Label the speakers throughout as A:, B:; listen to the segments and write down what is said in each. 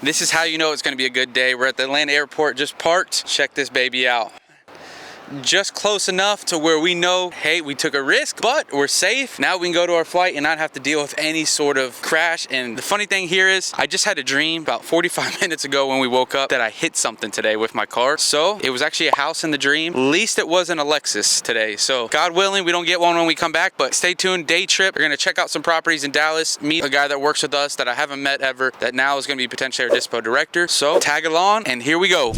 A: This is how you know it's gonna be a good day. We're at the Atlanta airport, just parked. Check this baby out. Just close enough to where we know, hey, we took a risk, but we're safe. Now we can go to our flight and not have to deal with any sort of crash. And the funny thing here is, I just had a dream about 45 minutes ago when we woke up that I hit something today with my car. So it was actually a house in the dream. At least it wasn't a Lexus today. So God willing, we don't get one when we come back, but stay tuned, day trip. We're gonna check out some properties in Dallas, meet a guy that works with us that I haven't met ever, that now is gonna be potentially our dispo director. So tag along and here we go.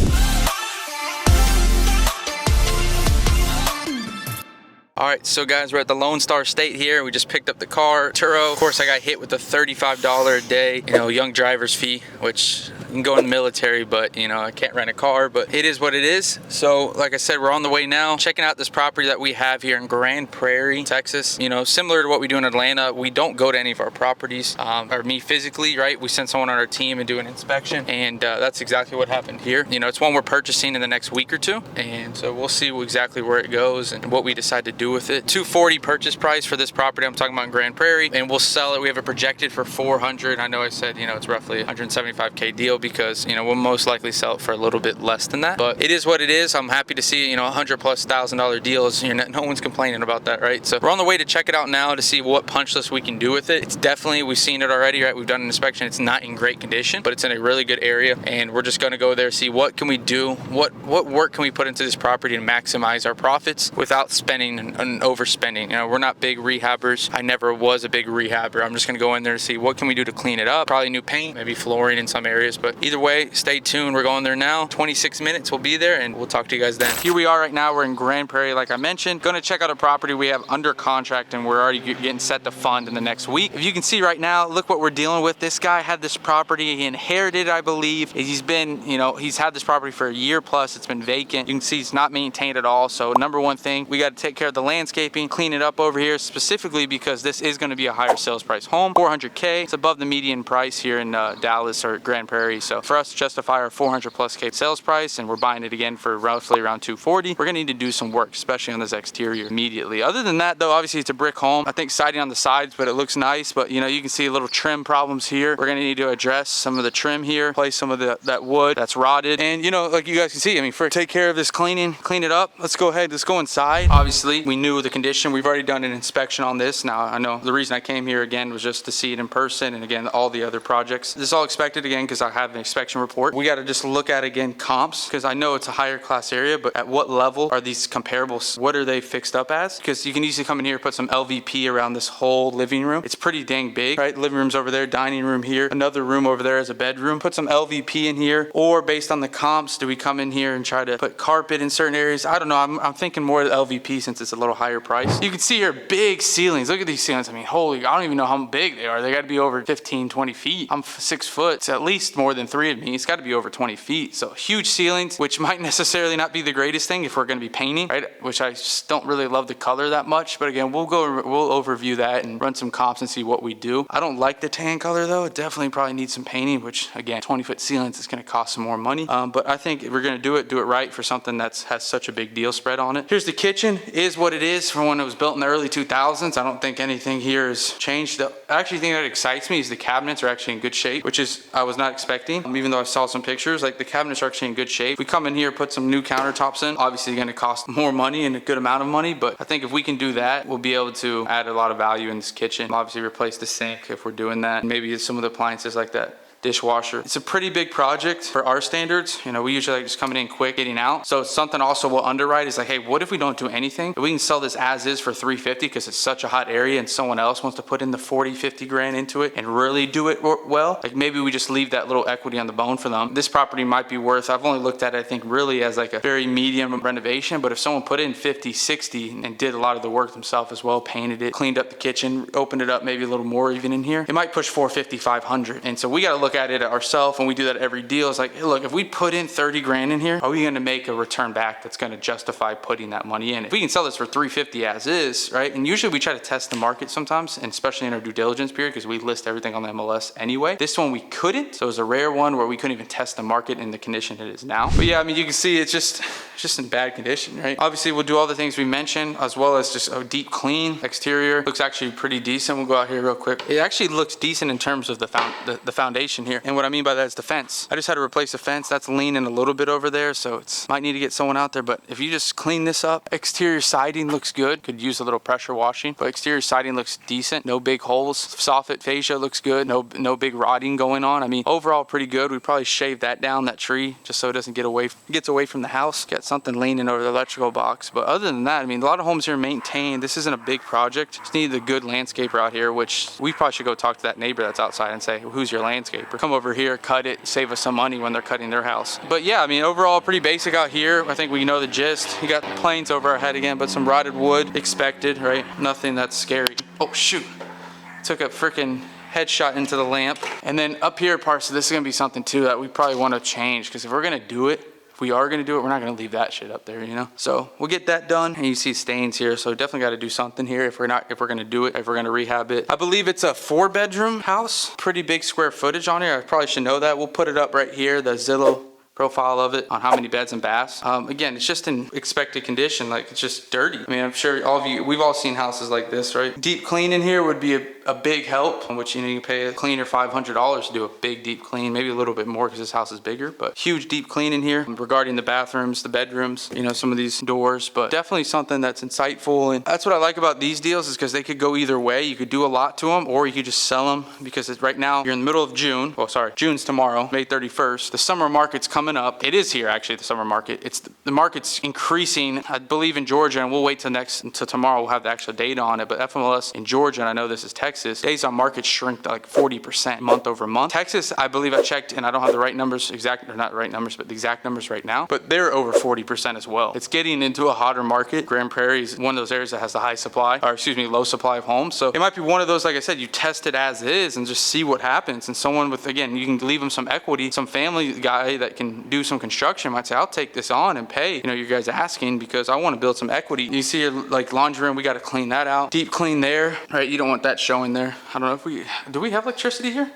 A: All right, so guys, we're at the Lone Star State here. We just picked up the car, Turo. Of course, I got hit with a $35 a day, young driver's fee, which you can go in the military, but I can't rent a car, but it is what it is. So like I said, we're on the way now, checking out this property that we have here in Grand Prairie, Texas. Similar to what we do in Atlanta, we don't go to any of our properties, or me physically, right? We send someone on our team and do an inspection, and that's exactly what happened here. It's one we're purchasing in the next week or two, and so we'll see exactly where it goes and what we decide to do with it. $240 purchase price for this property I'm talking about in Grand Prairie, and we'll sell it. We have it projected for $400. I know I said it's roughly a $175K deal because we'll most likely sell it for a little bit less than that, but it is what it is. I'm happy to see $100,000+ deals. No one's complaining about that, right? So we're on the way to check it out now to see what punch list we can do with it. It's definitely, we've seen it already, right? We've done an inspection. It's not in great condition, but it's in a really good area, and we're just going to go there, see what can we do, what work can we put into this property to maximize our profits without spending and overspending. We're not big rehabbers. I never was a big rehabber. I'm just going to go in there to see what can we do to clean it up. Probably new paint, maybe flooring in some areas, but either way, stay tuned. We're going there now. 26 minutes we'll be there, and we'll talk to you guys then. Here we are right now. We're in Grand Prairie, like I mentioned. Going to check out a property we have under contract, and we're already getting set to fund in the next week. If you can see right now, look what we're dealing with. This guy had this property. He inherited, I believe. He's been, he's had this property for a year plus. It's been vacant. You can see it's not maintained at all. So number one thing, we got to take care of the landscaping, clean it up over here, specifically because this is going to be a higher sales price home. $400K. It's above the median price here in Dallas or Grand Prairie. So for us to justify our $400+ K sales price, and we're buying it again for roughly around $240, we're gonna need to do some work, especially on this exterior immediately. Other than that though, obviously it's a brick home. I think siding on the sides, but it looks nice. But you can see a little trim problems here. We're gonna need to address some of the trim here, replace some of that wood that's rotted. And like you guys can see, take care of this clean it up. Let's go ahead, let's go inside. Obviously we knew the condition. We've already done an inspection on this. Now I know the reason I came here again was just to see it in person, and again all the other projects. This is all expected again because I have an inspection report. We got to just look at again comps, because I know it's a higher class area, but at what level are these comparables? What are they fixed up as? Because you can easily come in here, put some LVP around this whole living room. It's pretty dang big, right? Living room's over there, dining room here, another room over there as a bedroom. Put some LVP in here, or based on the comps, do we come in here and try to put carpet in certain areas? I don't know. I'm thinking more of the LVP since it's a little higher price. You can see here big ceilings. Look at these ceilings. Holy, I don't even know how big they are. They got to be over 15, 20 feet. I'm 6 foot. It's at least more than 3 of me. It's got to be over 20 feet. So huge ceilings, which might necessarily not be the greatest thing if we're going to be painting, right? Which I just don't really love the color that much. But again, we'll overview that and run some comps and see what we do. I don't like the tan color though. It definitely probably needs some painting, which again, 20-foot ceilings is going to cost some more money. But I think if we're going to do it right for something that has such a big deal spread on it. Here's the kitchen. Is what it is from when it was built in the early 2000s. I don't think anything here has changed. The actually thing that excites me is the cabinets are actually in good shape, which is I was not expecting. Even though I saw some pictures, like the cabinets are actually in good shape. We come in here, put some new countertops in. Obviously going to cost more money and a good amount of money, but I think if we can do that, we'll be able to add a lot of value in this kitchen. Obviously replace the sink if we're doing that. Maybe some of the appliances like that dishwasher. It's a pretty big project for our standards. We usually like just coming in quick, getting out. So it's something also we'll underwrite is like, hey, what if we don't do anything? If we can sell this as is for $350 because it's such a hot area and someone else wants to put in the 40, 50 grand into it and really do it well, like maybe we just leave that little equity on the bone for them. This property might be worth, I've only looked at it, I think really as like a very medium renovation, but if someone put in 50, 60 and did a lot of the work themselves as well, painted it, cleaned up the kitchen, opened it up maybe a little more even in here, it might push 450, 500. And so we got to look at it ourselves, and we do that every deal. It's like, hey, look, if we put in 30 grand in here, are we going to make a return back that's going to justify putting that money in? If we can sell this for 350 as is, right? And usually we try to test the market sometimes, and especially in our due diligence period, because we list everything on the MLS anyway. This one we couldn't, so it was a rare one where we couldn't even test the market in the condition it is now. But yeah, you can see it's just in bad condition, right? Obviously we'll do all the things we mentioned, as well as just a deep clean. Exterior looks actually pretty decent. We'll go out here real quick. It actually looks decent in terms of the foundation construction here. And what I mean by that is the fence. I just had to replace the fence. That's leaning a little bit over there, so it's might need to get someone out there. But if you just clean this up, exterior siding looks good. Could use a little pressure washing, but exterior siding looks decent. No big holes. Soffit fascia looks good. No big rotting going on. I mean, overall pretty good. We probably shave that down, that tree, just so it doesn't gets away from the house. Get something leaning over the electrical box. But other than that, I mean, a lot of homes here maintained. This isn't a big project. Just needed a good landscaper out here, which we probably should go talk to that neighbor that's outside and say, who's your landscaper? Come over here, cut it, save us some money when they're cutting their house. But yeah, I mean, overall pretty basic out here. I think we know the gist. You got planes over our head again, but some rotted wood expected, right? Nothing that's scary. Oh shoot, took a freaking headshot into the lamp. And then up here parts of this is gonna be something too that we probably want to change, because if we're gonna do it, if we are gonna do it, we're not gonna leave that shit up there, you know? So we'll get that done. And you see stains here, so definitely gotta do something here if we're gonna do it, if we're gonna rehab it. I believe it's a 4-bedroom house. Pretty big square footage on here. I probably should know that. We'll put it up right here, the Zillow profile of it on how many beds and baths. Again, it's just in expected condition, like it's just dirty. I mean, I'm sure all of you, we've all seen houses like this, right? Deep clean in here would be a big help, which, you know, you can pay a cleaner $500 to do a big deep clean, maybe a little bit more because this house is bigger, but huge deep clean in here regarding the bathrooms, the bedrooms, you know, some of these doors, but definitely something that's insightful. And that's what I like about these deals, is because they could go either way. You could do a lot to them, or you could just sell them, because right now you're in the middle of June. Well, sorry, June's tomorrow, May 31st. The summer market's coming up. It is here, actually, the summer market. The market's increasing, I believe, in Georgia, and we'll wait till tomorrow. We'll have the actual data on it, but FMLS in Georgia, and I know this is Texas, days on market shrink to like 40% month over month. Texas, I believe I checked, and I don't have the right numbers exact, or not the right numbers, but the exact numbers right now, but they're over 40% as well. It's getting into a hotter market. Grand Prairie is one of those areas that has the low supply of homes. So it might be one of those, like I said, you test it as is and just see what happens. And someone with, again, you can leave them some equity, some family guy that can do some construction might say, I'll take this on and pay, you know, you guys asking, because I want to build some equity. You see here, like laundry room, we got to clean that out. Deep clean there, right? You don't want that showing there. I don't know if do we have electricity here?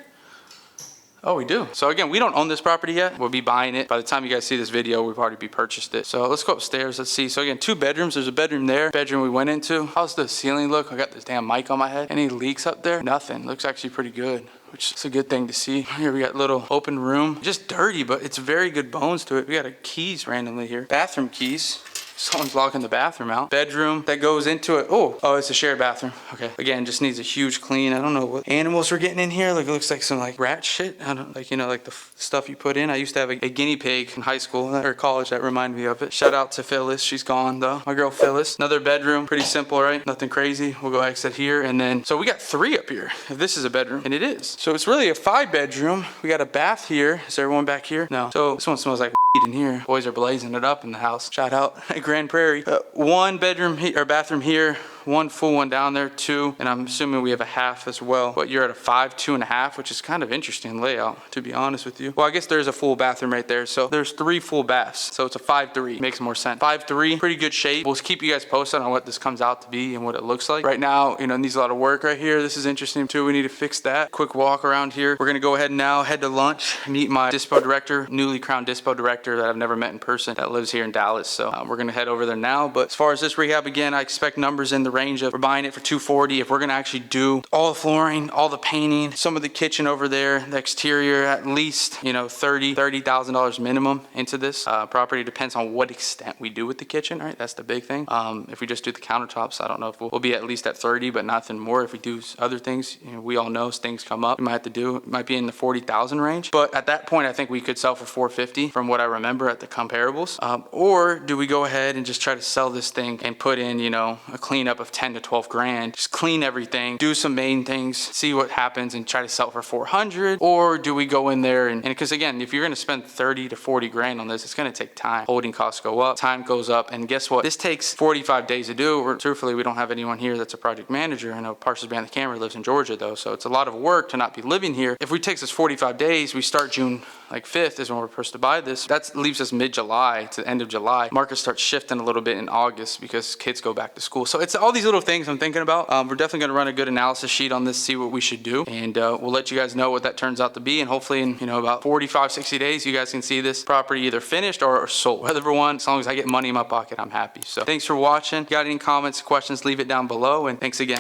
A: Oh, we do. So again, we don't own this property yet. We'll be buying it. By the time you guys see this video, we've already purchased it. So let's go upstairs. Let's see. So again, 2 bedrooms. There's a bedroom there. Bedroom we went into. How's the ceiling look? I got this damn mic on my head. Any leaks up there? Nothing. Looks actually pretty good, which is a good thing to see. Here we got little open room. Just dirty, but it's very good bones to it. We got keys randomly here. Bathroom keys. Someone's locking the bathroom out. Bedroom that goes into it. Oh, it's a shared bathroom. Okay. Again, just needs a huge clean. I don't know what animals we're getting in here. Like, it looks like some like rat shit. I don't, like, you know, like the stuff you put in. I used to have a guinea pig in high school or college that reminded me of it. Shout out to Phyllis. She's gone though. My girl Phyllis. Another bedroom. Pretty simple, right? Nothing crazy. We'll go exit here. And then, so we got 3 up here. If this is a bedroom, and it is. So it's really a 5-bedroom. We got a bath here. Is there one back here? No. So this one smells like in here. Boys are blazing it up in the house. Shout out Grand Prairie. 1 bedroom or bathroom here, 1 full one down there, 2, and I'm assuming we have a half as well. But you're at a 5, 2.5, which is kind of interesting layout, to be honest with you. Well, I guess there's a full bathroom right there, so there's 3 full baths. So it's a 5-3. Makes more sense. 5-3, pretty good shape. We'll keep you guys posted on what this comes out to be and what it looks like. Right now, you know, it needs a lot of work right here. This is interesting too. We need to fix that. Quick walk around here. We're gonna go ahead now, head to lunch, meet my dispo director, newly crowned dispo director that I've never met in person, that lives here in Dallas. So we're gonna head over there now. But as far as this rehab, again, I expect numbers in the range of, we're buying it for $240. If we're gonna actually do all the flooring, all the painting, some of the kitchen over there, the exterior, at least, you know, $30,000 minimum into this property. Depends on what extent we do with the kitchen, right? That's the big thing. If we just do the countertops, I don't know if we'll be at least at 30, but nothing more. If we do other things, you know, we all know things come up. We might have to do, it might be in the 40,000 range. But at that point, I think we could sell for 450 from what I remember at the comparables. Or do we go ahead and just try to sell this thing and put in, you know, a cleanup of 10 to 12 grand, just clean everything, do some main things, see what happens, and try to sell it for 400? Or do we go in there and because again, if you're going to spend 30 to 40 grand on this, it's going to take time. Holding costs go up, time goes up, and guess what? This takes 45 days to do. Truthfully, we don't have anyone here that's a project manager. I know Parsons behind the camera lives in Georgia though, so it's a lot of work to not be living here. If we takes us 45 days, we start June like 5th is when we're supposed to buy this. That leaves us mid-July to the end of July. Market starts shifting a little bit in August because kids go back to school. So it's all these little things I'm thinking about. We're definitely going to run a good analysis sheet on this, see what we should do, and we'll let you guys know what that turns out to be. And hopefully in, you know, about 45, 60 days, you guys can see this property either finished or sold. Whatever one, as long as I get money in my pocket, I'm happy. So thanks for watching. Got any comments, questions, leave it down below, and thanks again.